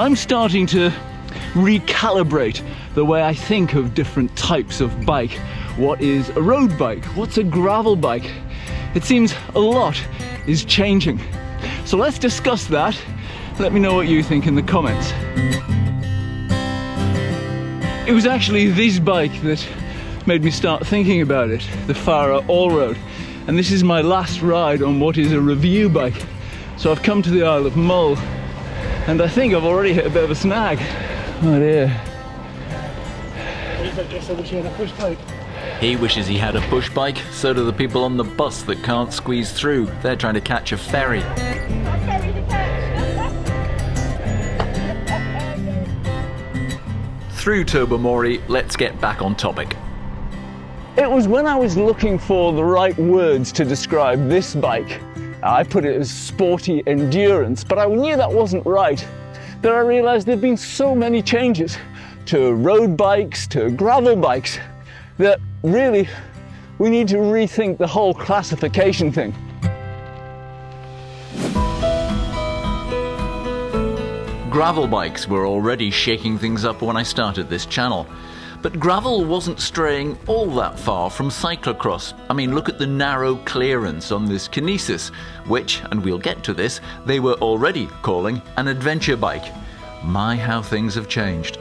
I'm starting to recalibrate the way I think of different types of bike. What is a road bike? What's a gravel bike? It seems a lot is changing. So let's discuss that. Let me know what you think in the comments. It was actually this bike that made me start thinking about it, the Farah Allroad. And this is my last ride on what is a review bike. So I've come to the Isle of Mull, and I think I've already hit a bit of a snag. Oh dear. He wishes he had a push bike, so do the people on the bus that can't squeeze through. They're trying to catch a ferry. Through Tobermory, let's get back on topic. It was when I was looking for the right words to describe this bike. I put it as sporty endurance, but I knew that wasn't right. Then I realized there've been so many changes to road bikes, to gravel bikes, that really we need to rethink the whole classification thing. Gravel bikes were already shaking things up when I started this channel. But gravel wasn't straying all that far from cyclocross. I mean, look at the narrow clearance on this Kinesis, which, and we'll get to this, they were already calling an adventure bike. My, how things have changed.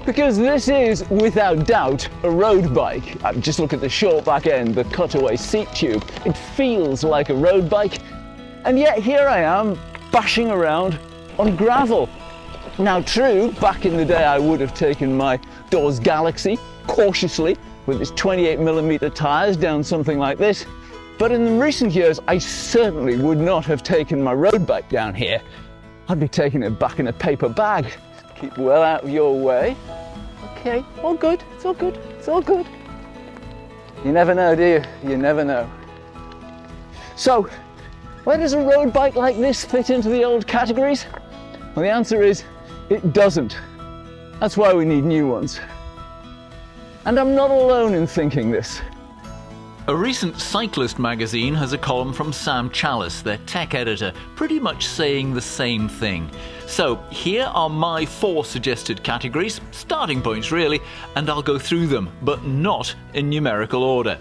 Because this is, without doubt, a road bike. Just look at the short back end, the cutaway seat tube. It feels like a road bike. And yet here I am, bashing around on gravel. Now true, back in the day I would have taken my Dawes Galaxy cautiously with its 28mm tyres down something like this, but in the recent years I certainly would not have taken my road bike down here. I'd be taking it back in a paper bag. Keep well out of your way. Okay, all good, it's all good, it's all good. You never know, do you? You never know. So, where does a road bike like this fit into the old categories? Well, the answer is, it doesn't. That's why we need new ones. And I'm not alone in thinking this. A recent cyclist magazine has a column from Sam Chalice, their tech editor, pretty much saying the same thing. So here are my 4 suggested categories, starting points really, and I'll go through them, but not in numerical order.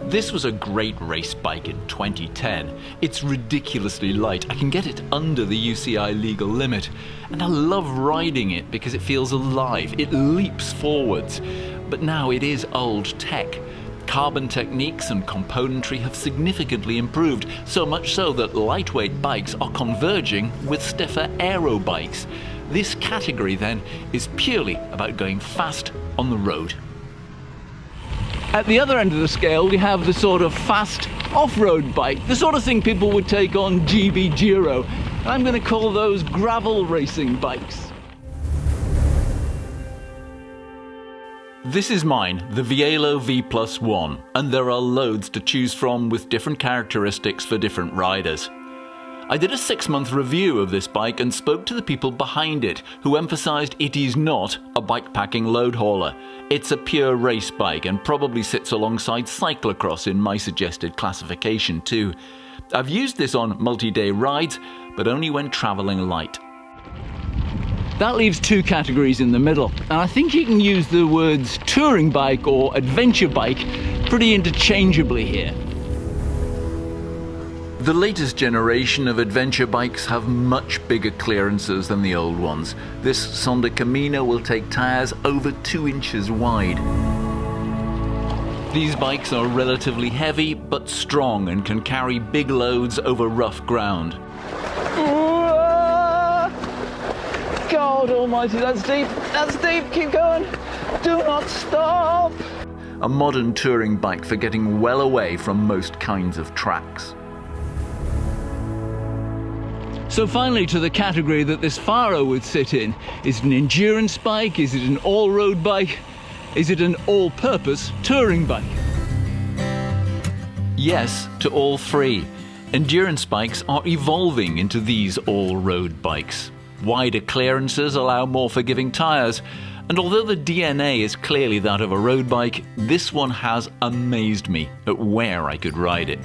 This was a great race bike in 2010. It's ridiculously light. I can get it under the UCI legal limit. And I love riding it because it feels alive. It leaps forwards. But now it is old tech. Carbon techniques and componentry have significantly improved, so much so that lightweight bikes are converging with stiffer aero bikes. This category then is purely about going fast on the road. At the other end of the scale, we have the sort of fast off-road bike, the sort of thing people would take on GB Giro. And I'm going to call those gravel racing bikes. This is mine, the Vielo V+1, and there are loads to choose from with different characteristics for different riders. I did a 6-month review of this bike and spoke to the people behind it, who emphasised it is not a bikepacking load hauler. It's a pure race bike and probably sits alongside cyclocross in my suggested classification too. I've used this on multi-day rides, but only when travelling light. That leaves 2 categories in the middle, and I think you can use the words touring bike or adventure bike pretty interchangeably here. The latest generation of adventure bikes have much bigger clearances than the old ones. This Sonda Camino will take tyres over 2 inches wide. These bikes are relatively heavy but strong and can carry big loads over rough ground. God almighty, that's deep, keep going, do not stop. A modern touring bike for getting well away from most kinds of tracks. So finally to the category that this Farah would sit in. Is it an endurance bike? Is it an all-road bike? Is it an all-purpose touring bike? Yes to all 3. Endurance bikes are evolving into these all-road bikes. Wider clearances allow more forgiving tyres, and although the DNA is clearly that of a road bike, this one has amazed me at where I could ride it.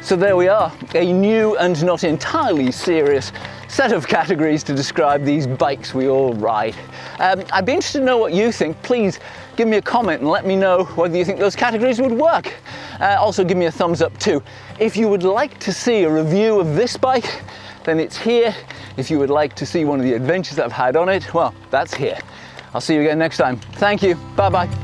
So there we are, a new and not entirely serious set of categories to describe these bikes we all ride. I'd be interested to know what you think. Please give me a comment and let me know whether you think those categories would work. Also give me a thumbs up too. If you would like to see a review of this bike, then it's here. If you would like to see one of the adventures I've had on it, well, that's here. I'll see you again next time. Thank you. Bye bye.